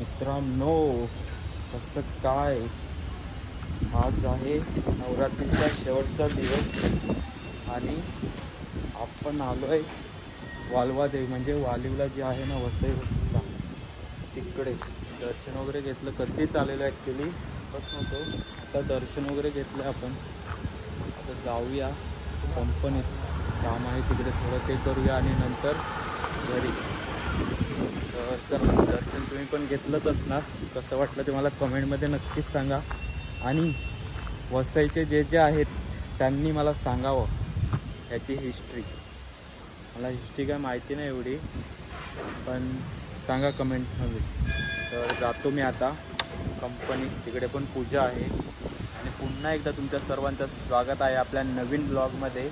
मित्रांनो, कसं काय, आज आहे नवरात्रीचा शेवटचा दिवस आणि आपण आलोय वालवा देवी म्हणजे वालिवला जी आहे ना वसईला, तिकडे दर्शन वगैरे घेतलं. कधीच आलेलं ॲक्च्युली बस नव्हतो, आता दर्शन वगैरे घेतलं. आपण आता जाऊया कंपनीत, काम आहे तिकडे, थोडं ते करूया आणि नंतर घरी. तर चला, दर्शन तुम्ही पण घेतलंच असणार, कसं वाटलं ते मला कमेंटमध्ये नक्कीच सांगा. आणि वसईचे जे जे आहेत त्यांनी मला सांगावं याची हिस्ट्री. मला हिस्ट्री काय माहिती नाही एवढी, पण सांगा कमेंटमध्ये. तर जातो मी आता कंपनीत, तिकडे पण पूजा आहे. आणि पुन्हा एकदा तुमच्या सर्वांचं स्वागत आहे आपल्या नवीन ब्लॉगमध्ये.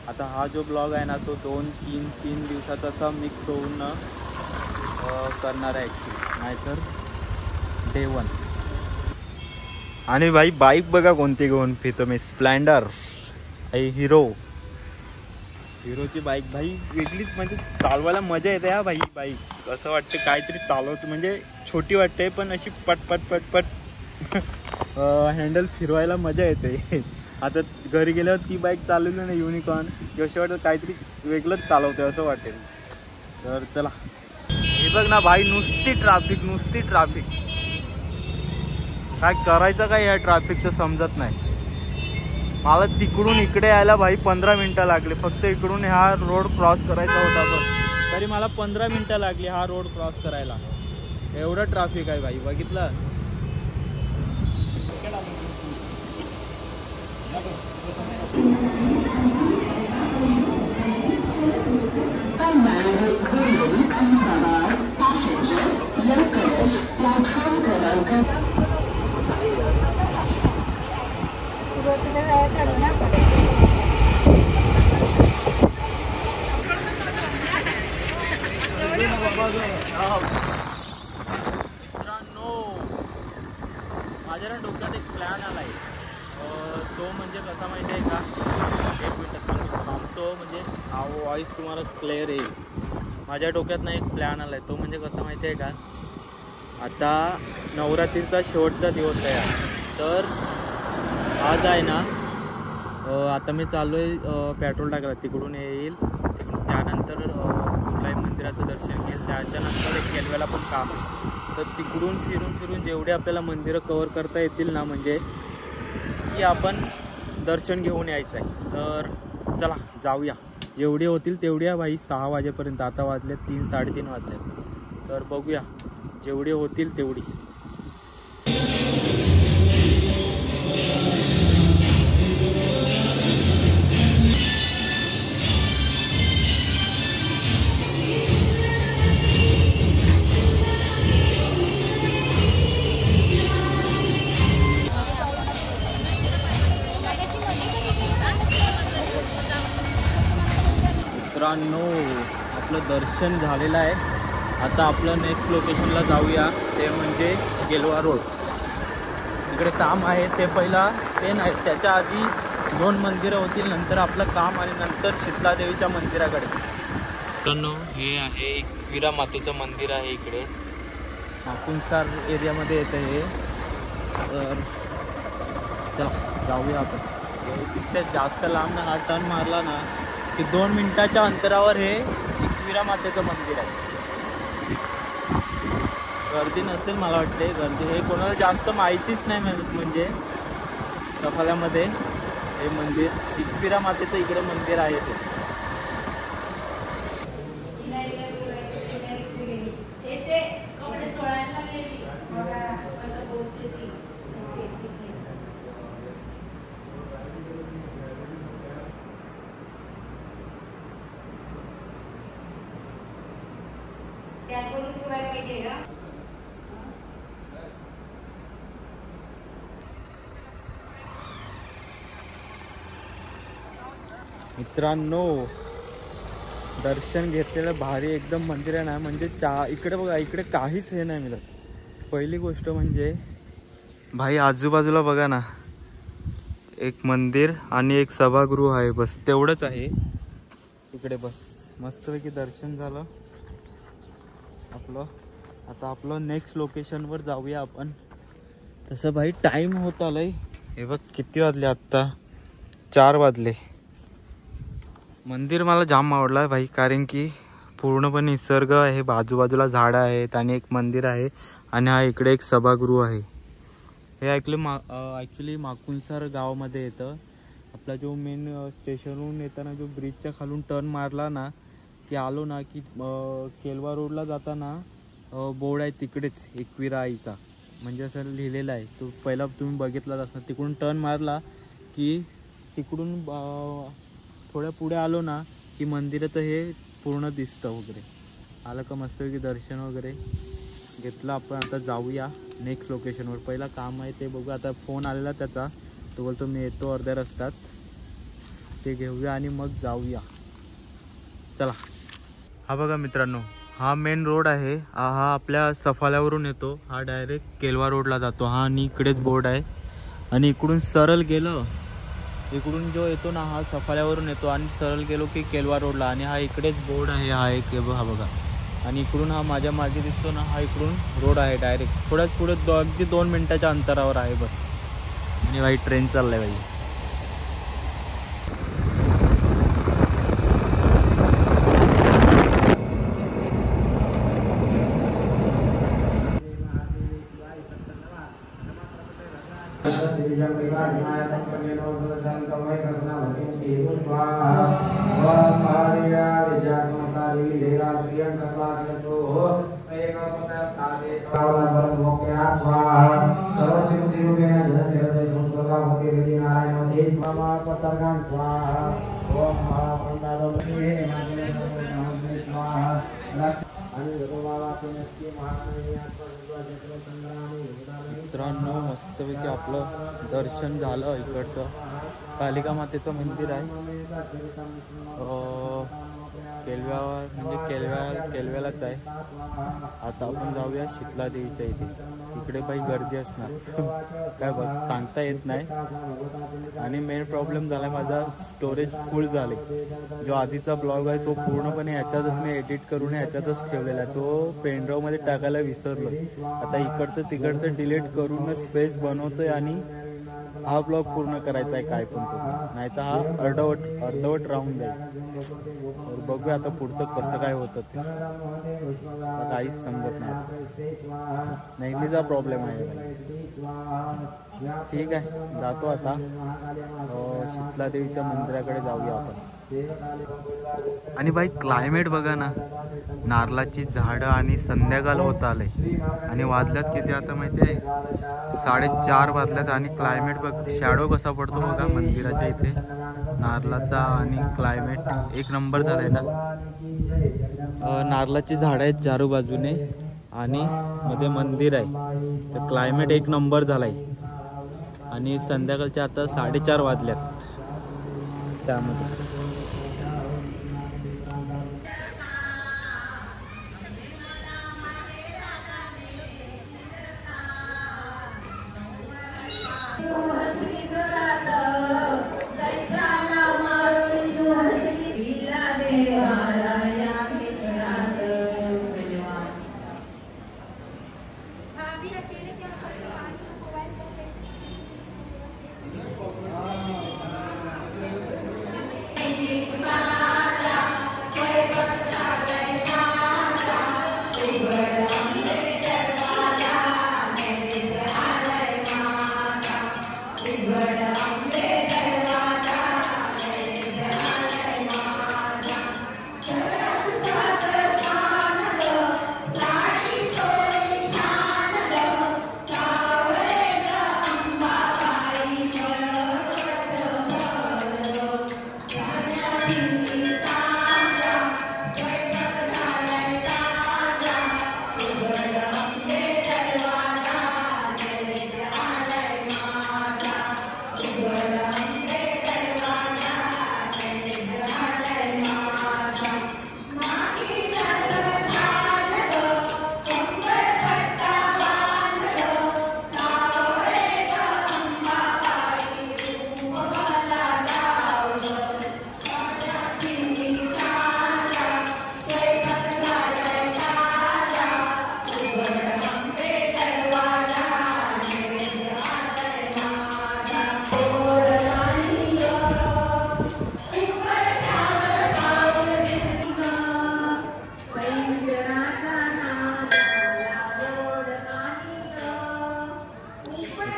आता हा जो ब्लॉग आहे ना तो 2-3 दिवसाचा असा मिक्स होऊन करणार आहे ॲक्च्युली, नाहीतर डे 1. आणि भाई बाईक बघा कोणती घेऊन फिरतो मी, स्प्लेंडर आई हिरोची बाईक भाई, वेगळीच म्हणजे चालवायला मजा येते हा भाई. बाईक असं वाटते काहीतरी चालवतो, म्हणजे छोटी वाटते पण अशी पट हँडल फिरवायला मजा येते. आता घरी गेल्यावर ती बाईक चालवली ना युनिकॉर्न, जशी वाटतं काहीतरी वेगळंच चालवते असं वाटेल. तर चला, हे बघ ना भाई, नुसती ट्राफिक. काय करायचं काय या ट्रॅफिकचं समजत नाही मला. तिकडून इकडे यायला भाई 15 मिनटं लागले, फक्त इकडून हा रोड क्रॉस करायचा होता बस, तरी मला 15 मिनटं लागली हा रोड क्रॉस करायला. एवढं ट्रॅफिक आहे भाई, बघितलं. मित्रांनो, माझ्या ना डोक्यात एक प्लॅन आलाय. तो म्हणजे कसा माहिती आहे का, 1 मिनिट थांबतो म्हणजे व्हॉइस तुम्हाला क्लिअर येईल. माझ्या डोक्यात ना एक प्लॅन आलाय, तो म्हणजे कसा माहिती आहे का, आता नवरात्रीचा शेवटचा दिवस आहे. तर आज आहे ना, आता मी चाललो आहे पेट्रोल टाकायला. तिकडून येईल, त्यानंतर कुठल्याही मंदिराचं दर्शन घेईल, त्याच्यानंतर एक केलव्याला पण काम आहे. तर तिकडून फिरून जेवढे आपल्याला मंदिरं कवर करता येतील ना, म्हणजे की आपण दर्शन घेऊन यायचं आहे. तर चला जाऊया, जेवढे होतील तेवढे भाई. 6 वाजेपर्यंत, आता वाजलेत 3-3:30 वाजलेत. तर बघूया जेवढे होतील तेवढी. मित्रांनो, आपलं दर्शन झालेलं आहे. आता आपलं नेक्स्ट लोकेशनला जाऊया, ते म्हणजे गेलवा रोड. इकडे काम आहे, ते पहिला ते नाही, त्याच्या आधी 2 मंदिरं होतील, नंतर आपलं काम आणि नंतर शीतलादेवीच्या मंदिराकडे. मित्रांनो, हे आहे एकविरा मातेचं मंदिर आहे इकडे, नाकुंसार एरियामध्ये येतं हे. तर चला जाऊया आपण. तिथे जास्त लांब ना, हा टर्न मारला ना की 2 मिनिटाच्या अंतरावर हे एकविरा मातेचं मंदिर आहे. गर्दी नसेल मला वाटते, गर्दी हे कोणाला जास्त माहितीच नाही म्हणजे सफाल्यामध्ये हे मंदिर एकविरा मातेचं इकडे मंदिर आहे ते. मित्रांनो, दर्शन घेतलेलं भारी एकदम मंदिर आहे ना, म्हणजे इकडे बघा, इकडे काहीच हे नाही मिळत. पहिली गोष्ट म्हणजे भाई, आजूबाजूला बघा ना, एक मंदिर आणि एक सभागृह आहे, बस तेवढंच आहे इकडे. बस मस्तपैकी दर्शन झालं आपलं आता आपलं नेक्स्ट लोकेशनवर जाऊया आपण. तसं भाई टाईम होत आलाय. हे बघ किती वाजले आत्ता, 4 वाजले. मंदिर मला जाम आवडला भाई, कारण की पूर्णपणे निसर्ग आहे, बाजूबाजूला झाडं आहेत आणि एक मंदिर आहे आणि हा इकडे एक सभागृह आहे. हे ॲक्च्युली माकुंसार गावामध्ये येतं. आपला जो मेन स्टेशनवरून येताना जो ब्रिजच्या खालून टर्न मारला ना की आलो ना की केलवा रोडला जाताना बोर्ड आहे तिकडेच एकविरा आईचा, म्हणजे असं लिहिलेलं आहे. तो पहिला तुम्ही बघितलाच असणार. तिकडून टर्न मारला की तिकडून थोड्या पुढे आलो ना की मंदिराचं हे पूर्ण दिसतं वगैरे. आलं का मस्त की दर्शन वगैरे घेतलं आपण. आता जाऊया नेक्स्ट लोकेशनवर. पहिला काम आहे ते बघू. आता फोन आलेला त्याचा, तो बोलतो मी येतो अर्ध्या रस्त्यात, ते घेऊया आणि मग जाऊया. चला. हा बघा मित्रांनो, हा मेन रोड आहे. हा आपल्या सफाल्यावरून येतो. हा डायरेक्ट केलवा रोडला जातो. हा आणि इकडेच बोर्ड आहे. आणि इकडून सरळ गेलं, इकडून जो येतो ना हा सफाल्यावरून येतो आणि सरळ गेलो की केलवा रोडला. आणि हा इकडेच बोर्ड आहे. हा एक हा बघा. आणि इकडून हा माझ्या मागे दिसतो ना, हा इकडून रोड आहे डायरेक्ट. थोड्याच पुढे अगदी 2 मिनिटाच्या अंतरावर आहे बस. आणि भाई ट्रेन चाललाय भाई. मित्रांनो मस्तपैकी आपलं दर्शन झालं. इकडचं कालिका मातेचं मंदिर आहे केलव्यावर, म्हणजे केलव्यालाच आहे. आता आपण जाऊया शीतला देवीच्या इथे. इकडे काही गर्दी असणार काय बघ सांगता येत नाही. आणि मेन प्रॉब्लेम झाला माझा स्टोरेज फुल झाले. जो आधीचा ब्लॉग आहे तो पूर्णपणे ह्याच्यातच मी एडिट करून ह्याच्यातच ठेवलेला आहे. तो पेनड्राईव्हमध्ये टाकायला विसरलो. आता इकडचं तिकडचं डिलीट करूनच स्पेस बनवतोय आणि हा ब्लॉग पूर्ण करायचा आहे काय पण करून, नाही तर हा अर्धवट राहून जाईल. तर बघूया आता पुढचं कसं काय होतं ते, काहीच समजत नाही. नेहमीचा प्रॉब्लेम आहे. ठीक आहे, जातो आता शीतला देवीच्या मंदिराकडे जाऊया आपण. आणि बाई क्लायमेट बघा ना, नारळाची झाडं आणि संध्याकाळ होत आले आणि वाजल्यात किती आता माहिती आहे 4:30 वाजल्यात. आणि क्लायमेट बघ, शॅडो कसा पडतो बघा मंदिराच्या इथे नारळाचा. आणि क्लायमेट एक नंबर झालाय ना. नारळाची झाडं आहेत चारू बाजूने आणि मध्ये मंदिर आहे, तर क्लायमेट एक नंबर झालाय. आणि संध्याकाळच्या आता 4:30 वाजल्यात. त्यामध्ये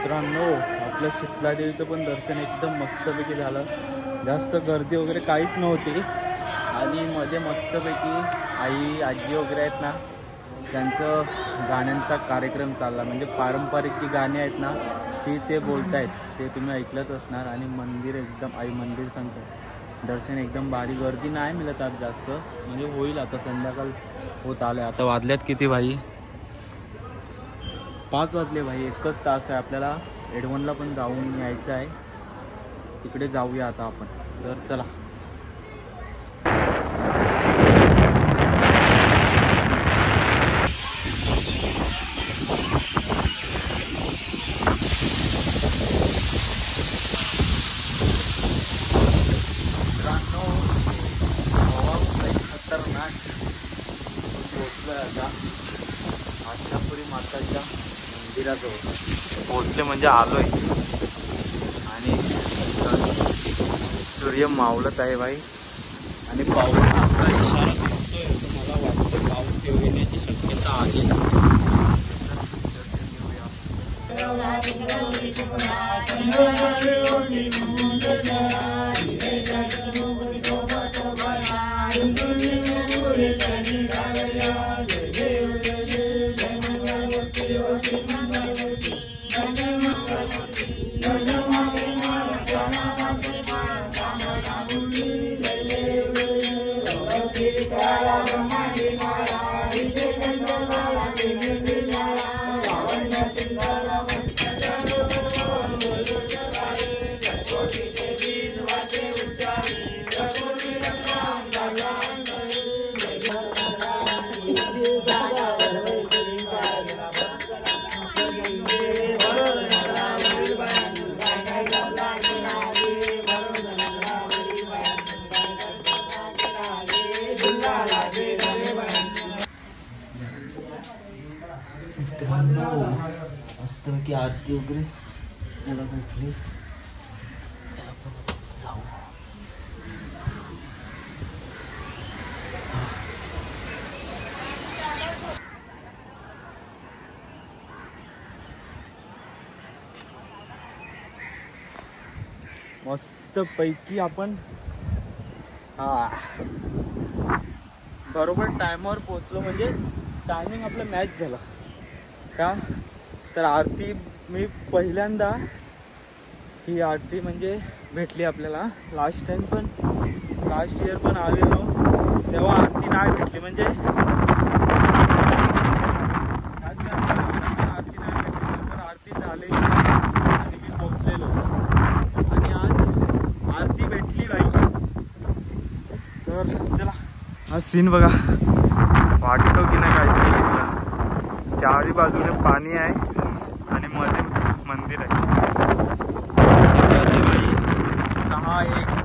मित्रांनो आपलं शीतला देवीचं पण दर्शन एकदम मस्तपैकी झालं. जास्त गर्दी वगैरे काहीच नव्हती आणि मध्ये मस्तपैकी आई आजी वगैरे आहेत ना त्यांचं गाण्यांचा कार्यक्रम चालला. म्हणजे पारंपरिक जी गाणी आहेत ना ती ते बोलतायत, ते तुम्ही ऐकलंच असणार. आणि मंदिर एकदम आई मंदिर सांगतं दर्शन एकदम भारी. गर्दी नाही मिळत आज जास्त, म्हणजे होईल आता संध्याकाळ होत आलं. आता वाजल्यात किती भाई? 5 वाजले भाई. एकच तास आहे आपल्याला. एडवनला पण जाऊन यायचं आहे, तिकडे जाऊया आता आपण. तर चला. खतरनाक पोचलोय आता आशापुरी माताच्या मंदिराजवळ. पोचले म्हणजे आलोय. आणि सूर्य मावळत आहे भाई. आणि पावसाचा आपला इशारा दिसतोय, तर मला वाटतं पाऊस येण्याची शक्यता आहे. मस्तपैकी आरती वगैरे मला भेटली. जाऊ. मस्तपैकी आपण बरोबर टायमावर पोहोचलो. म्हणजे टायमिंग आपला मॅच झाला का. तर आरती मी पहिल्यांदा ही आरती म्हणजे भेटली आपल्याला. लास्ट इयर पण आलेलो तेव्हा आरती नाही भेटली. म्हणजे आरती नाही भेटली, तर आरती झालेली आणि मी पोहोचलेलो. आणि आज आरती भेटली बाई. तर चला. हा सीन बघा, वाटतो की नाही काहीतरी बघितलं. चारी बाजूने पाणी आहे आणि मध्ये मंदिर आहे. किती वाजले भाई? 6:01.